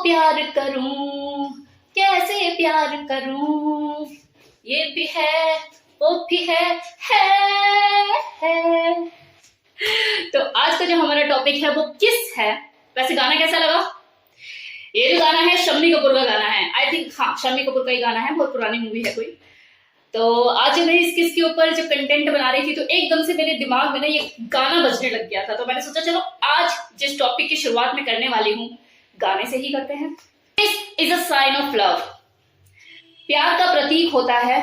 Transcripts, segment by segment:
प्यार करूं, कैसे प्यार करूं, ये भी है वो भी है। तो आज का जो हमारा टॉपिक है वो किस है। वैसे गाना कैसा लगा? ये जो गाना है शम्मी कपूर का गाना है, आई थिंक। हाँ, शम्मी कपूर का ही गाना है, बहुत पुरानी मूवी है कोई। तो आज मैं इस किस के ऊपर जो कंटेंट बना रही थी तो एकदम से मेरे दिमाग में ना ये गाना बजने लग गया था। तो मैंने सोचा चलो आज जिस टॉपिक की शुरुआत में करने वाली हूँ गाने से ही करते हैं। This is a sign of love. प्यार का प्रतीक होता है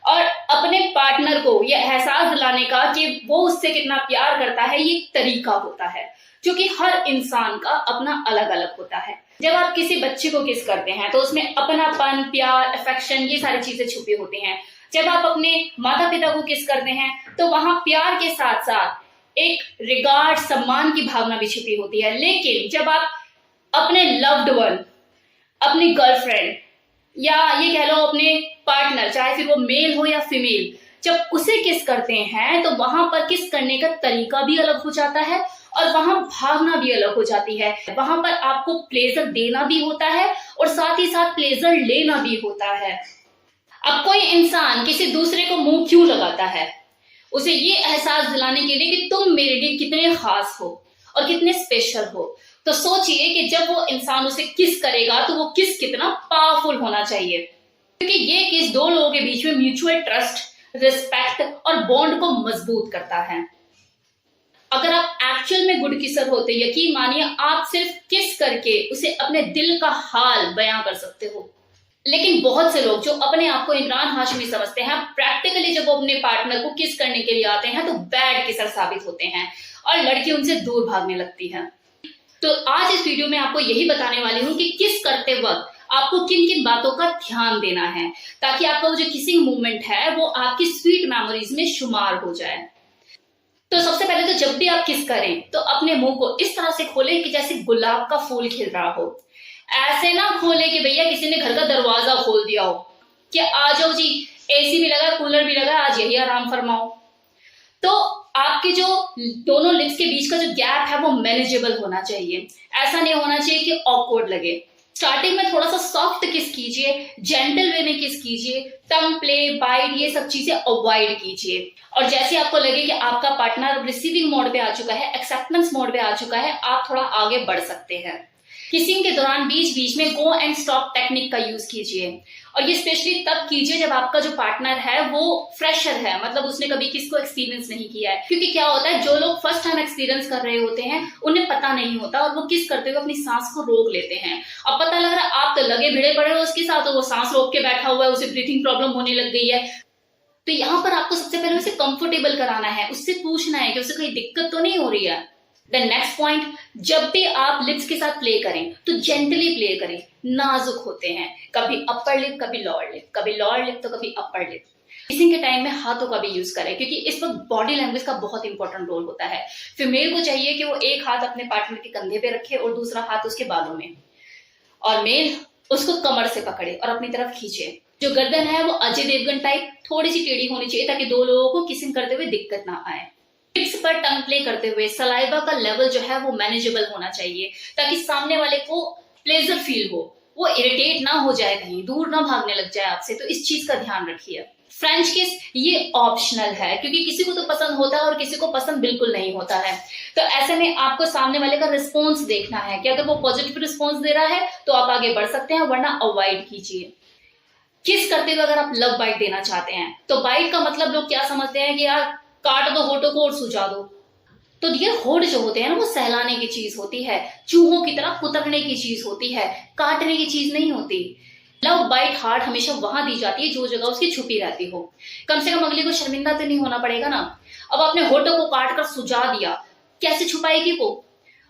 और अपने पार्टनर को यह एहसास दिलाने का कि वो उससे कितना प्यार करता है ये एक तरीका होता है, जो कि हर इंसान का अपना अलग अलग होता है। जब आप किसी बच्चे को किस करते हैं तो उसमें अपनापन, प्यार, अफेक्शन ये सारी चीजें छुपी होती हैं। जब आप अपने माता पिता को किस करते हैं तो वहां प्यार के साथ साथ एक रिगार्ड, सम्मान की भावना भी छुपी होती है। लेकिन जब आप अपने लव्ड वन, अपनी गर्लफ्रेंड या ये कह लो अपने पार्टनर, चाहे फिर वो मेल हो या फीमेल, जब उसे किस करते हैं तो वहां पर किस करने का तरीका भी अलग हो जाता है और वहां भावना भी अलग हो जाती है। वहां पर आपको प्लेजर देना भी होता है और साथ ही साथ प्लेजर लेना भी होता है। अब कोई इंसान किसी दूसरे को मुंह क्यों लगाता है? उसे ये एहसास दिलाने के लिए कि तुम मेरे लिए कितने खास हो और कितने स्पेशल हो। तो सोचिए कि जब वो इंसान उसे किस करेगा तो वो किस कितना पावरफुल होना चाहिए, क्योंकि ये किस दो लोगों के बीच में म्यूचुअल ट्रस्ट, रिस्पेक्ट और बॉन्ड को मजबूत करता है। अगर आप एक्चुअल में गुड किसर होते, यकीन मानिए आप सिर्फ किस करके उसे अपने दिल का हाल बयां कर सकते हो। लेकिन बहुत से लोग जो अपने आप को इमरान हाशमी समझते हैं, प्रैक्टिकली जब वो अपने पार्टनर को किस करने के लिए आते हैं तो बैड किसर साबित होते हैं और लड़की उनसे दूर भागने लगती है। तो आज इस वीडियो में आपको यही बताने वाली हूँ कि किस करते वक्त आपको किन किन बातों का ध्यान देना है, ताकि आपका वो जो किसिंग मूवमेंट है वो आपकी स्वीट मेमोरीज में शुमार हो जाए। तो सबसे पहले तो जब भी आप किस करें तो अपने मुंह को इस तरह से खोलें कि जैसे गुलाब का फूल खिल रहा हो। ऐसे ना खोले कि भैया किसी ने घर का दरवाजा खोल दिया हो कि आ जाओ जी, एसी भी लगा, कूलर भी लगा, आज यही आराम फरमाओ। तो आपके जो दोनों लिप्स के बीच का जो गैप है वो मैनेजेबल होना चाहिए। ऐसा नहीं होना चाहिए कि ऑकवर्ड लगे। स्टार्टिंग में थोड़ा सा सॉफ्ट किस कीजिए, जेंटल वे में किस कीजिए, टंग प्ले, बाइट ये सब चीजें अवॉइड कीजिए। और जैसे आपको लगे कि आपका पार्टनर रिसीविंग मोड पे आ चुका है, एक्सेप्टेंस मोड पे आ चुका है, आप थोड़ा आगे बढ़ सकते हैं। किसिंग के दौरान बीच बीच में गो एंड स्टॉप टेक्निक का यूज कीजिए और ये स्पेशली तब कीजिए जब आपका जो पार्टनर है वो फ्रेशर है, मतलब उसने कभी किस को एक्सपीरियंस नहीं किया है। क्योंकि क्या होता है, जो लोग फर्स्ट टाइम एक्सपीरियंस कर रहे होते हैं उन्हें पता नहीं होता और वो किस करते हुए अपनी सांस को रोक लेते हैं। अब पता लग रहा है आप तो लगे भिड़े पड़े हो उसके साथ, तो वो सांस रोक के बैठा हुआ है, उसे ब्रीथिंग प्रॉब्लम होने लग गई है। तो यहाँ पर आपको सबसे पहले उसे कंफर्टेबल कराना है, उससे पूछना है कि उसे कोई दिक्कत तो नहीं हो रही है। द नेक्स्ट पॉइंट, जब भी आप लिप्स के साथ प्ले करें तो जेंटली प्ले करें, नाजुक होते हैं। कभी अपर लिप, कभी लोअर लिप, कभी लोअर लिप तो कभी अपर लिप। किसिंग के टाइम में हाथों का भी यूज करें, क्योंकि इस वक्त बॉडी लैंग्वेज का बहुत इंपॉर्टेंट रोल होता है। फीमेल को चाहिए कि वो एक हाथ अपने पार्टनर के कंधे पे रखे और दूसरा हाथ उसके बालों में, और मेल उसको कमर से पकड़े और अपनी तरफ खींचे। जो गर्दन है वो अजय देवगन टाइप थोड़ी सी टेढ़ी होनी चाहिए, ताकि दो लोगों को किसिंग करते हुए दिक्कत ना आए। लिप्स पर टंग प्ले करते हुए सलाइवा का लेवल जो है वो मैनेजेबल होना चाहिए, ताकि सामने वाले को प्लेजर फील हो, वो इरिटेट ना हो जाए, कहीं दूर ना भागने लग जाए आपसे। तो इस चीज का ध्यान रखिए। फ्रेंच किस ये ऑप्शनल है, क्योंकि किसी को तो पसंद होता है और किसी को पसंद बिल्कुल नहीं होता है। तो ऐसे में आपको सामने वाले का रिस्पॉन्स देखना है कि अगर वो पॉजिटिव रिस्पॉन्स दे रहा है तो आप आगे बढ़ सकते हैं, वरना अवॉइड कीजिए। किस करते हुए अगर आप लव बाइट देना चाहते हैं तो बाइट का मतलब लोग क्या समझते हैं कि यार काट दो होठों को और सुझा दो। तो ये होठ जो होते हैं ना वो सहलाने की चीज होती है, चूहों की तरह कुतरने की चीज होती है, काटने की चीज नहीं होती। लव बाइट हार्ट हमेशा वहां दी जाती है जो जगह उसकी छुपी रहती हो। कम से कम अगले को शर्मिंदा तो नहीं होना पड़ेगा ना। अब अपने होठों को काट कर सुझा दिया, कैसे छुपाएगी वो?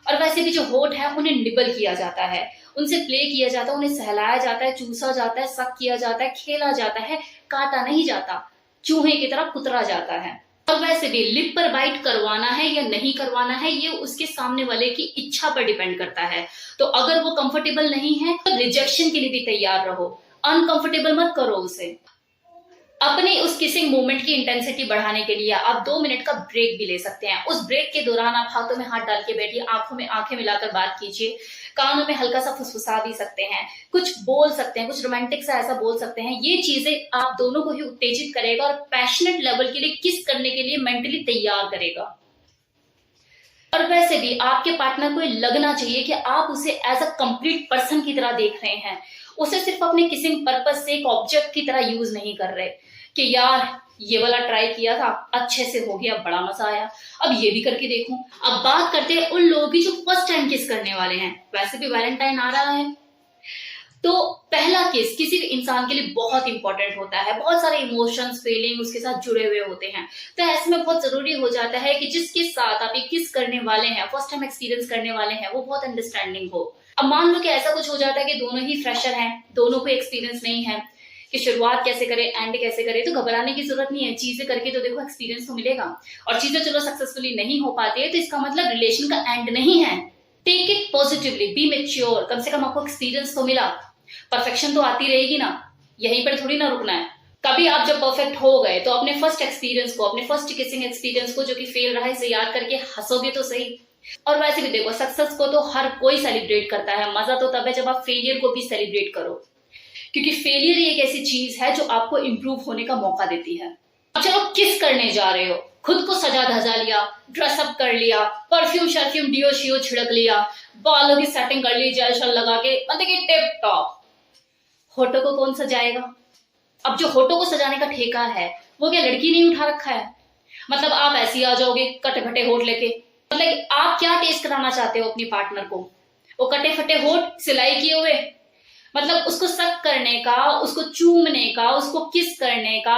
और वैसे भी जो होठ है उन्हें निबल किया जाता है, उनसे प्ले किया जाता है, उन्हें सहलाया जाता है, चूसा जाता है, सक किया जाता है, खेला जाता है, काटा नहीं जाता, चूहे की तरह कुतरा जाता है। और वैसे भी लिप पर बाइट करवाना है या नहीं करवाना है ये उसके सामने वाले की इच्छा पर डिपेंड करता है। तो अगर वो कंफर्टेबल नहीं है तो रिजेक्शन के लिए भी तैयार रहो, अनकंफर्टेबल मत करो उसे। अपनी उस किसिंग मोमेंट की इंटेंसिटी बढ़ाने के लिए आप 2 मिनट का ब्रेक भी ले सकते हैं। उस ब्रेक के दौरान आप हाथों में हाथ डाल के बैठिए, आंखों में आंखें मिलाकर बात कीजिए, कानों में हल्का सा फुसफुसा भी सकते हैं, कुछ बोल सकते हैं, कुछ रोमांटिक सा ऐसा बोल सकते हैं। ये चीजें आप दोनों को ही उत्तेजित करेगा और पैशनेट लेवल के लिए किस करने के लिए मेंटली तैयार करेगा। और वैसे भी आपके पार्टनर को लगना चाहिए कि आप उसे एज अ कंप्लीट पर्सन की तरह देख रहे हैं, उसे सिर्फ अपने किसिंग पर्पस से एक ऑब्जेक्ट की तरह यूज नहीं कर रहे कि यार ये वाला ट्राई किया था, अच्छे से हो गया, बड़ा मजा आया, अब ये भी करके देखूं। अब बात करते हैं उन लोगों की जो फर्स्ट टाइम किस करने वाले हैं। वैसे भी वैलेंटाइन आ रहा है, तो पहला किस किसी भी इंसान के लिए बहुत इंपॉर्टेंट होता है, बहुत सारे इमोशंस फीलिंग उसके साथ जुड़े हुए होते हैं। तो ऐसे में बहुत जरूरी हो जाता है कि जिसके साथ आप ये किस करने वाले हैं, फर्स्ट टाइम एक्सपीरियंस करने वाले हैं, वो बहुत अंडरस्टैंडिंग हो। अब मान लो कि ऐसा कुछ हो जाता है कि दोनों ही फ्रेशर हैं, दोनों को एक्सपीरियंस नहीं है कि शुरुआत कैसे करे, एंड कैसे करे, तो घबराने की जरूरत नहीं है। चीजें करके तो देखो एक्सपीरियंस तो मिलेगा, और चीजें चलो सक्सेसफुली नहीं हो पाती है तो इसका मतलब रिलेशन का एंड नहीं है। Take it positively, be mature, कम से कम आपको एक्सपीरियंस तो मिला। परफेक्शन तो आती रहेगी ना, यहीं पर थोड़ी ना रुकना है। कभी आप जब परफेक्ट हो गए तो अपने फर्स्ट एक्सपीरियंस को, अपने फर्स्ट किसिंग एक्सपीरियंस को जो कि फेल रहा है, इसे याद करके हंसोगे तो सही। और वैसे भी देखो, सक्सेस को तो हर कोई सेलिब्रेट करता है, मजा तो तब है जब आप फेलियर को भी सेलिब्रेट करो, क्योंकि फेलियर ही एक ऐसी चीज है जो आपको इंप्रूव होने का मौका देती है। अब चलो किस करने जा रहे हो, खुद को सजा धजा लिया, ड्रेसअप कर लिया, परफ्यूम शर्फ्यूम डियो शियो छिड़क लिया, बालों की सेटिंग कर ली, जेल शल लगा के, मतलब कि टिप टॉप। होठों को कौन सजाएगा? अब जो होठों को सजाने का ठेका है वो क्या लड़की नहीं उठा रखा है? मतलब आप ऐसे ही आ जाओगे कटे फटे होठ लेके? मतलब आप क्या टेस्ट कराना चाहते हो अपनी पार्टनर को? वो कटे फटे होठ सिलाई किए हुए? मतलब उसको सक करने का, उसको चूमने का, उसको किस करने का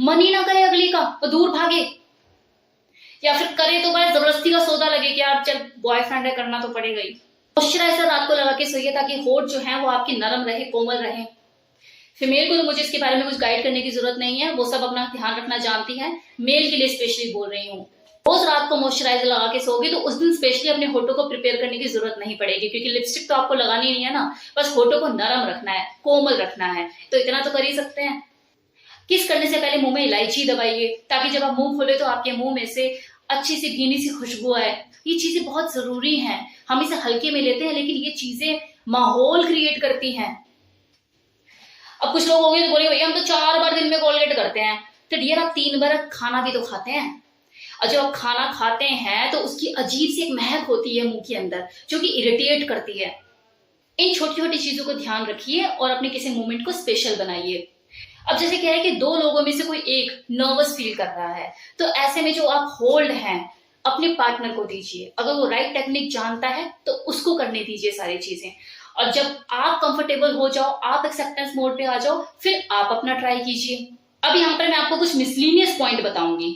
मन ही ना करे अगली का, वो दूर भागे। या फिर करे तो बस जबरदस्ती का सौदा लगे कि यार चल बॉयफ्रेंड है, करना तो पड़ेगा ही। मॉइस्चराइजर रात को लगा के सोइए ताकि होठ जो है वो आपकी नरम रहे, कोमल रहे। फीमेल को तो मुझे इसके बारे में कुछ गाइड करने की जरूरत नहीं है, वो सब अपना ध्यान रखना जानती है। मेल के लिए स्पेशली बोल रही हूँ, रोज रात को मॉइस्चराइजर लगा के सोगे तो उस दिन स्पेशली अपने होठों को प्रिपेयर करने की जरूरत नहीं पड़ेगी, क्योंकि लिपस्टिक तो आपको लगानी नहीं है ना, बस होठों को नरम रखना है, कोमल रखना है। तो इतना तो कर ही सकते हैं। किस करने से पहले मुंह में इलायची दबाइए ताकि जब आप मुंह खोले तो आपके मुंह में से अच्छी सी भीनी सी खुशबू आए। ये चीजें बहुत जरूरी हैं, हम इसे हल्के में लेते हैं लेकिन ये चीजें माहौल क्रिएट करती हैं। अब कुछ लोग होंगे तो बोले भैया हम तो 4 बार दिन में कोलगेट करते हैं। तो डियर आप 3 बार खाना भी तो खाते हैं, और जब आप खाना खाते हैं तो उसकी अजीब सी एक महक होती है मुंह के अंदर जो कि इरिटेट करती है। इन छोटी छोटी चीजों को ध्यान रखिए और अपने किसी मोमेंट को स्पेशल बनाइए। अब जैसे कह रहे हैं कि 2 लोगों में से कोई एक नर्वस फील कर रहा है, तो ऐसे में जो आप होल्ड हैं अपने पार्टनर को दीजिए। अगर वो राइट टेक्निक जानता है तो उसको करने दीजिए सारी चीजें, और जब आप कंफर्टेबल हो जाओ, आप एक्सेप्टेंस मोड पे आ जाओ, फिर आप अपना ट्राई कीजिए। अब यहाँ पर मैं आपको कुछ मिसलीनियस पॉइंट बताऊंगी।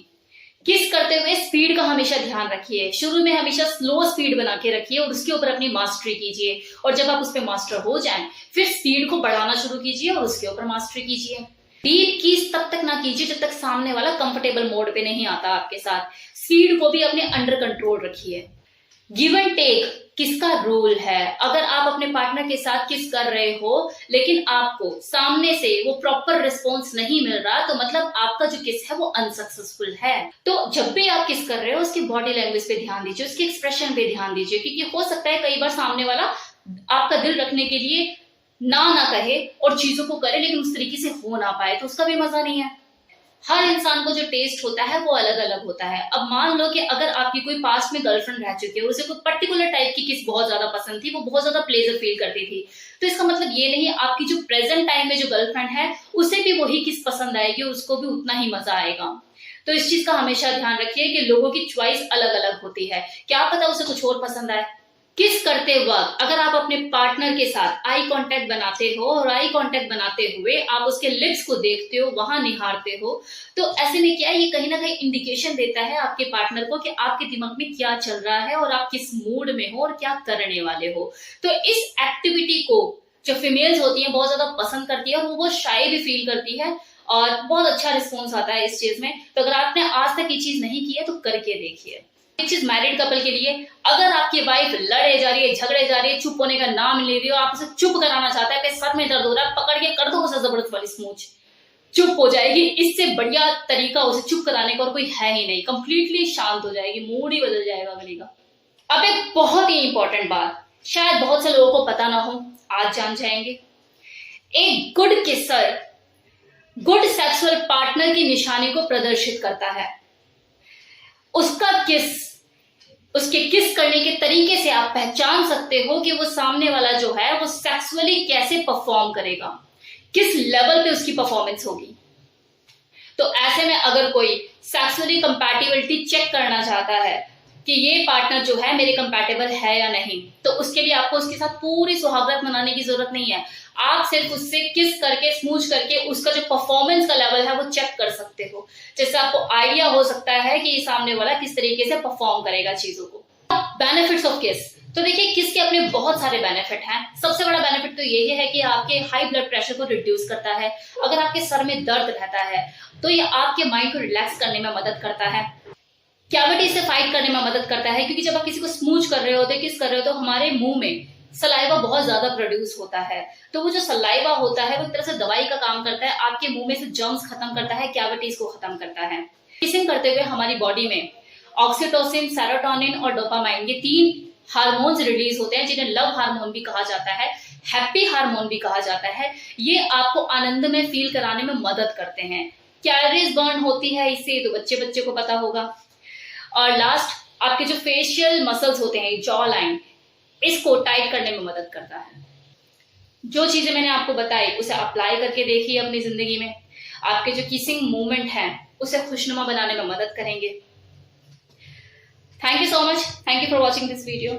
किस करते हुए स्पीड का हमेशा ध्यान रखिए, शुरू में हमेशा स्लो स्पीड बना के रखिए और उसके ऊपर अपनी मास्टरी कीजिए, और जब आप उस पर मास्टर हो जाएं फिर स्पीड को बढ़ाना शुरू कीजिए और उसके ऊपर मास्टरी कीजिए। डीप कीज तब तक ना कीजिए जब तक सामने वाला कंफर्टेबल मोड पे नहीं आता आपके साथ। स्पीड को भी अपने अंडर कंट्रोल रखिए। गिव एंड टेक किसका रूल है। अगर आप अपने पार्टनर के साथ किस कर रहे हो लेकिन आपको सामने से वो प्रॉपर रिस्पॉन्स नहीं मिल रहा, तो मतलब आपका जो किस है वो अनसक्सेसफुल है। तो जब भी आप किस कर रहे हो उसकी बॉडी लैंग्वेज पे ध्यान दीजिए, उसके एक्सप्रेशन पे ध्यान दीजिए, क्योंकि हो सकता है कई बार सामने वाला आपका दिल रखने के लिए ना कहे और चीजों को करे लेकिन उस तरीके से हो ना पाए, तो उसका भी मजा नहीं है। हर इंसान को जो टेस्ट होता है वो अलग अलग होता है। अब मान लो कि अगर आपकी कोई पास्ट में गर्लफ्रेंड रह चुकी है, उसे कोई पर्टिकुलर टाइप की किस बहुत ज्यादा पसंद थी, वो बहुत ज्यादा प्लेजर फील करती थी, तो इसका मतलब ये नहीं आपकी जो प्रेजेंट टाइम में जो गर्लफ्रेंड है उसे भी वही किस पसंद आएगी, उसको भी उतना ही मजा आएगा। तो इस चीज का हमेशा ध्यान रखिए कि लोगों की च्वाइस अलग अलग होती है, क्या पता उसे कुछ और पसंद आए। किस करते वक्त अगर आप अपने पार्टनर के साथ आई कांटेक्ट बनाते हो और आई कांटेक्ट बनाते हुए आप उसके लिप्स को देखते हो, वहां निहारते हो, तो ऐसे में क्या ये कहीं ना कहीं इंडिकेशन देता है आपके पार्टनर को कि आपके दिमाग में क्या चल रहा है और आप किस मूड में हो और क्या करने वाले हो। तो इस एक्टिविटी को जो फीमेल्स होती हैं बहुत ज्यादा पसंद करती है और वो बहुत शाय भी फील करती है और बहुत अच्छा रिस्पॉन्स आता है इस चीज में। तो अगर आपने आज तक ये चीज नहीं की है तो करके देखिए। एक चीज मैरिड कपल के लिए, अगर आपकी वाइफ लड़े जा रही है, झगड़े जा रही है, चुप होने का नाम ले रही हो, आप उसे चुप कराना चाहता है, सर में दर्द हो रहा है, पकड़ के कर दो उसे जबरदस्त वाली स्मूच, चुप हो जाएगी। इससे बढ़िया तरीका उसे चुप कराने का और कोई है ही नहीं। कंप्लीटली शांत हो जाएगी, मूड ही बदल जाएगा अगली का। अब एक बहुत ही इंपॉर्टेंट बात, शायद बहुत से लोगों को पता ना हो, आज जान जाएंगे। एक good kisser good sexual partner की निशानी को प्रदर्शित करता है। उसका किस, उसके किस करने के तरीके से आप पहचान सकते हो कि वो सामने वाला जो है वो सेक्सुअली कैसे परफॉर्म करेगा, किस लेवल पे उसकी परफॉर्मेंस होगी। तो ऐसे में अगर कोई सेक्सुअली कंपैटिबिलिटी चेक करना चाहता है कि ये पार्टनर जो है मेरे कंपैटिबल है या नहीं, तो उसके लिए आपको उसके साथ पूरी सुहागरात मनाने की जरूरत नहीं है। आप सिर्फ उससे किस करके, स्मूच करके उसका जो परफॉर्मेंस का लेवल है वो चेक कर सकते हो, जिससे आपको आइडिया हो सकता है कि ये सामने वाला किस तरीके से परफॉर्म करेगा चीजों को। बेनिफिट्स ऑफ किस, तो देखिए किस के अपने बहुत सारे बेनिफिट हैं। सबसे बड़ा बेनिफिट तो यही है कि आपके हाई ब्लड प्रेशर को रिड्यूस करता है। अगर आपके सर में दर्द रहता है तो ये आपके माइंड को रिलैक्स करने में मदद करता है। कैविटी से फाइट करने में मदद करता है, क्योंकि जब आप किसी को स्मूच कर रहे होते, किस कर रहे हो, तो हमारे मुंह में सलाइवा बहुत ज्यादा प्रोड्यूस होता है। तो वो जो सलाइवा होता है वो एक तरह से दवाई का काम करता है, आपके मुंह में से जर्म्स खत्म करता है, कैविटीज को खत्म करता है। किसिंग करते हुए हमारी बॉडी में ऑक्सीटोसिन, सेरोटोनिन और डोपामाइन, ये 3 हार्मोन्स रिलीज होते हैं, जिन्हें लव हार्मोन भी कहा जाता है, हैप्पी हार्मोन भी कहा जाता है। ये आपको आनंद में फील कराने में मदद करते हैं। कैलोरीज बर्न होती है इससे, तो बच्चे बच्चे को पता होगा। और लास्ट, आपके जो फेशियल मसल्स होते हैं, जॉ लाइन, इसको टाइट करने में मदद करता है। जो चीजें मैंने आपको बताई उसे अप्लाई करके देखिए अपनी जिंदगी में। आपके जो किसिंग मूवमेंट है उसे खुशनुमा बनाने में मदद करेंगे। Thank you so much, thank you for watching this video.